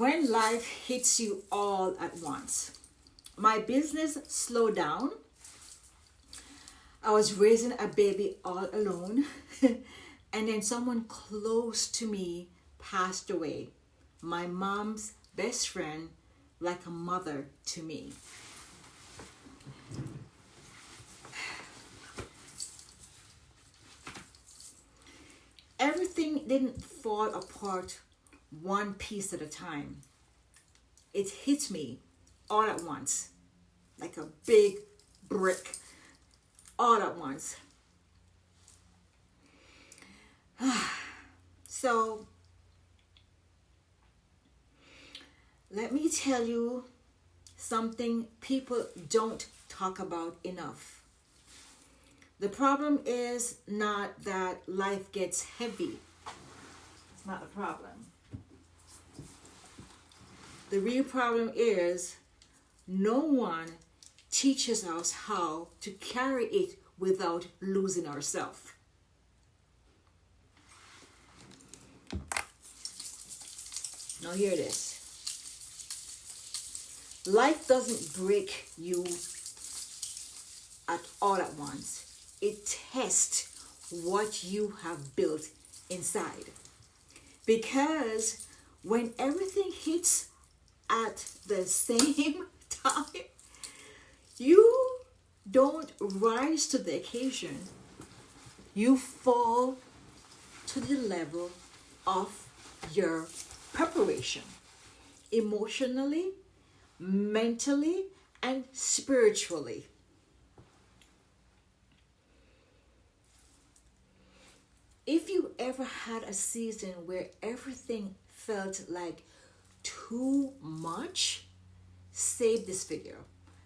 When life hits you all at once. My business slowed down. I was raising a baby all alone. And then someone close to me passed away. My mom's best friend, like a mother to me. Everything didn't fall apart one piece at a time. It hit me all at once, like a big brick, all at once. So, let me tell you something people don't talk about enough. The problem is not that life gets heavy. It's not the problem. The real problem is no one teaches us how to carry it without losing ourselves. Now hear this. Life doesn't break you at all at once. It tests what you have built inside. Because when everything hits at the same time, you don't rise to the occasion. You fall to the level of your preparation, emotionally, mentally, and spiritually. If you ever had a season where everything felt like too much, save this video.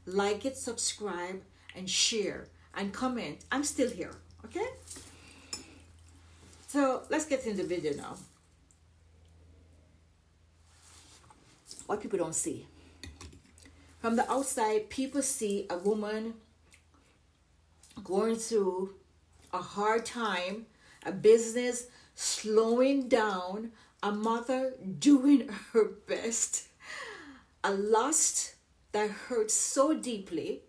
Like it, subscribe, and share, and comment. I'm still here, okay? So let's get in the video now. What people don't see. From the outside, people see a woman going through a hard time, a business slowing down, a mother doing her best, a loss that hurts so deeply.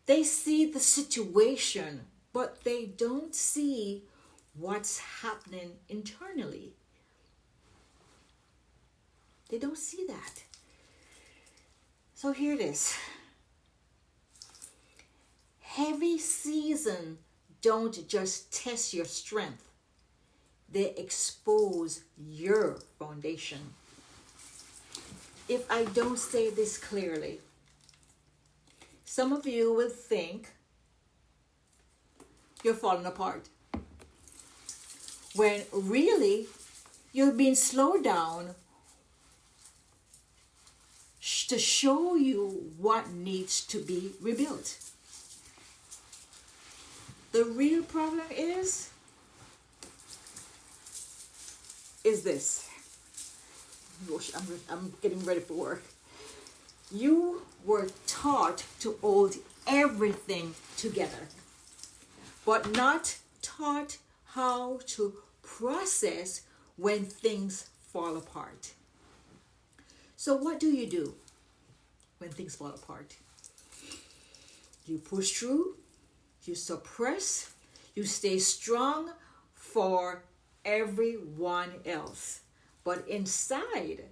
They see the situation, but they don't see what's happening internally. They don't see that. So here it is. Heavy season don't just test your strength. They expose your foundation. If I don't say this clearly, some of you will think you're falling apart. When really, you're being slowed down to show you what needs to be rebuilt. The real problem is this. I'm getting ready for work. You were taught to hold everything together, but not taught how to process when things fall apart. So what do you do when things fall apart? You push through, you suppress, you stay strong for everyone else. But inside,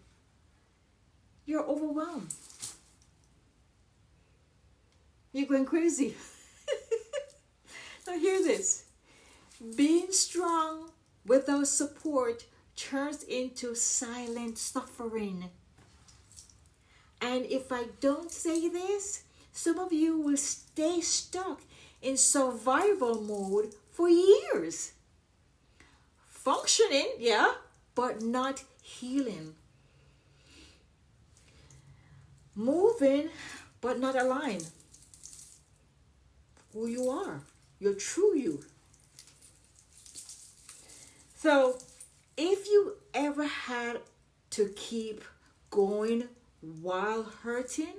you're overwhelmed. You're going crazy. Now hear this. Being strong without support turns into silent suffering. And if I don't say this, some of you will stay stuck in survival mode for years. Functioning, yeah, but not healing. Moving, but not aligned. Who you are, your true you. So, if you ever had to keep going while hurting,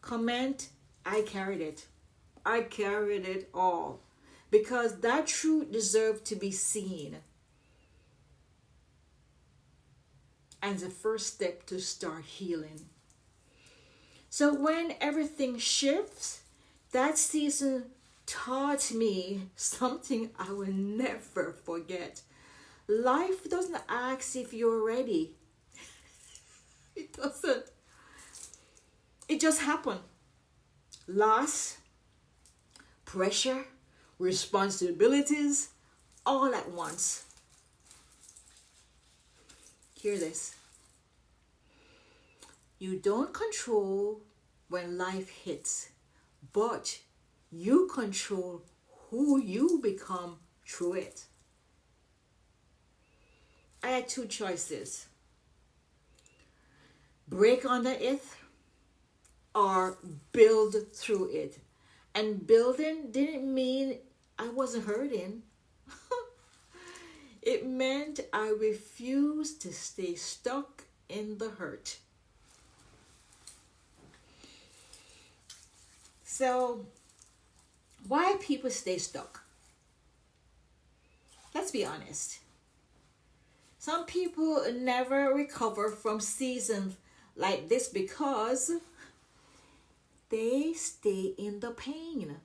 comment, I carried it. I carried it all. Because that truth deserved to be seen. and the first step to start healing. So when everything shifts, that season taught me something I will never forget. Life doesn't ask if you're ready. It doesn't. It just happened. Loss, pressure, responsibilities, all at once. Hear this. You don't control when life hits, but you control who you become through it. I had two choices: break under it or build through it. And building didn't mean I wasn't hurting. It meant I refused to stay stuck in the hurt. So, why people stay stuck? Let's be honest. Some people never recover from seasons like this because they stay in the pain.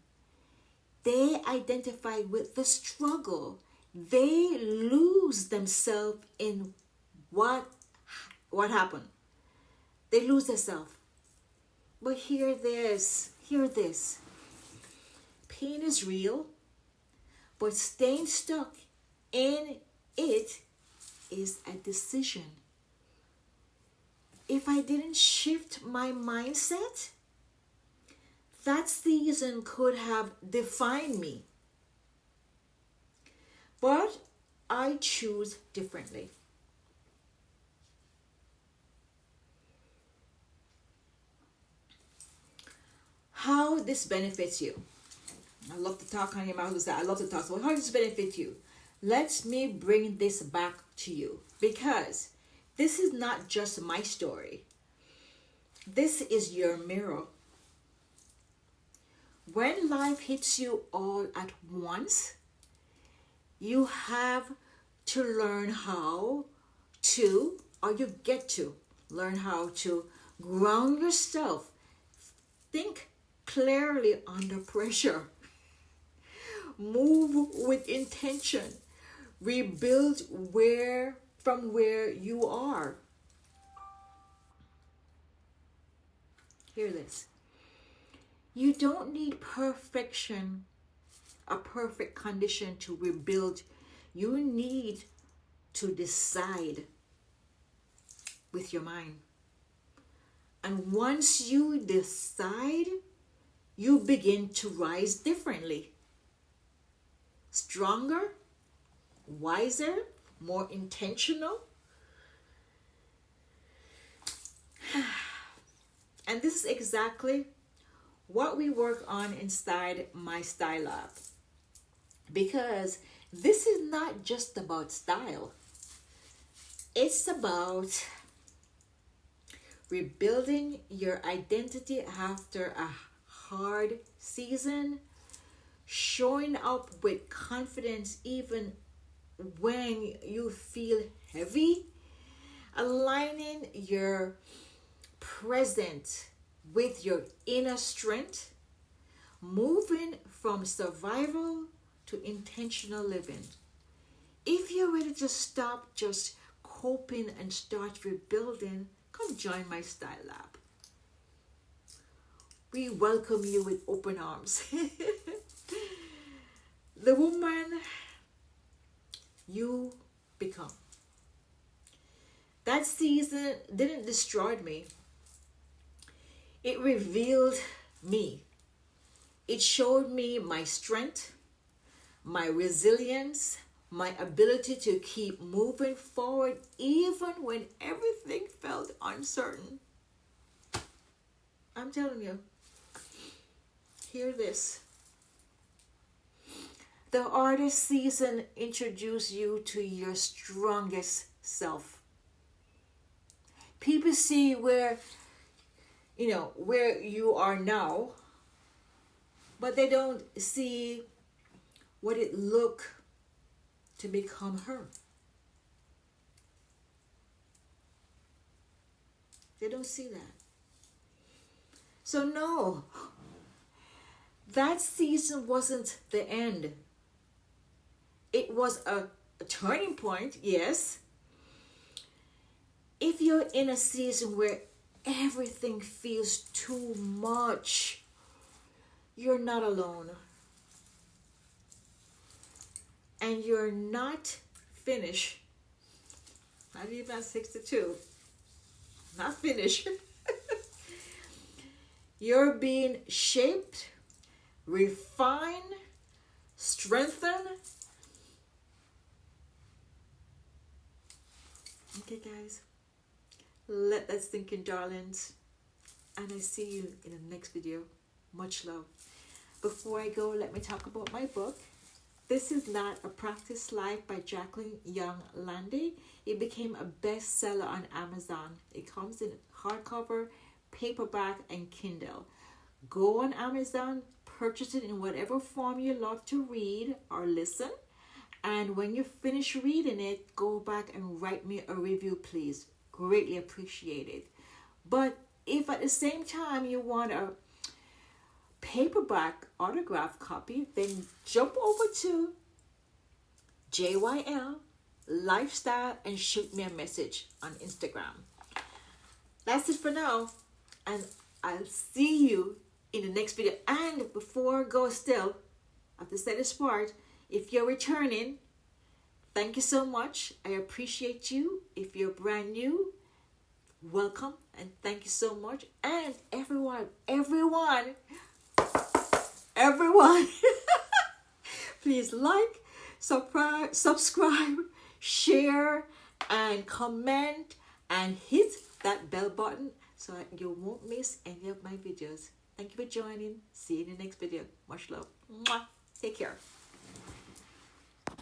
They identify with the struggle. They lose themselves in what happened. They lose themselves. But hear this. Pain is real, but staying stuck in it is a decision. If I didn't shift my mindset, that season could have defined me. But I choose differently. How this benefits you. I love to talk on your mouth. I love to talk. So how does this benefit you? Let me bring this back to you, because this is not just my story. This is your mirror. When life hits you all at once, you have to learn how to, or you get to learn how to ground yourself. Think clearly under pressure. Move with intention. Rebuild from where you are. Hear this. You don't need perfection, a perfect condition to rebuild. You need to decide with your mind. And once you decide, you begin to rise differently. Stronger, wiser, more intentional. And this is exactly what we work on inside my Style Lab. Because this is not just about style. It's about rebuilding your identity after a hard season, showing up with confidence even when you feel heavy, aligning your present with your inner strength, moving from survival to intentional living. If you're ready to stop just coping and start rebuilding, come join my Style Lab. We welcome you with open arms. The woman you become. That season didn't destroy me. It revealed me. It showed me my strength, my resilience, my ability to keep moving forward even when everything felt uncertain. I'm telling you, hear this. The hardest season introduces you to your strongest self. People see where you are now, but they don't see what it looked to become her. They don't see that. So no, that season wasn't the end. It was a turning point, yes. If you're in a season where everything feels too much, you're not alone. And you're not finished. Not even at 62. Not finished. You're being shaped, refined, strengthened. Okay, guys. Let that sink in, darlings. And I see you in the next video. Much love. Before I go, let me talk about my book. This is Not a Practice Life by Jacqueline Young Landy. It became a bestseller on Amazon. It comes in hardcover, paperback, and Kindle. Go on Amazon, purchase it in whatever form you love to read or listen. And when you finish reading it, go back and write me a review, please. Greatly appreciate it. But if at the same time you want a paperback autograph copy, then jump over to JYL Lifestyle and shoot me a message on Instagram. That's it for now, and I'll see you in the next video. And before I go still, I have to say this part. If you're returning, thank you so much. I appreciate you. If you're brand new, welcome and thank you so much. And everyone, please like, subscribe, share, and comment, and hit that bell button so you won't miss any of my videos. Thank you for joining. See you in the next video. Much love. Mwah. Take care.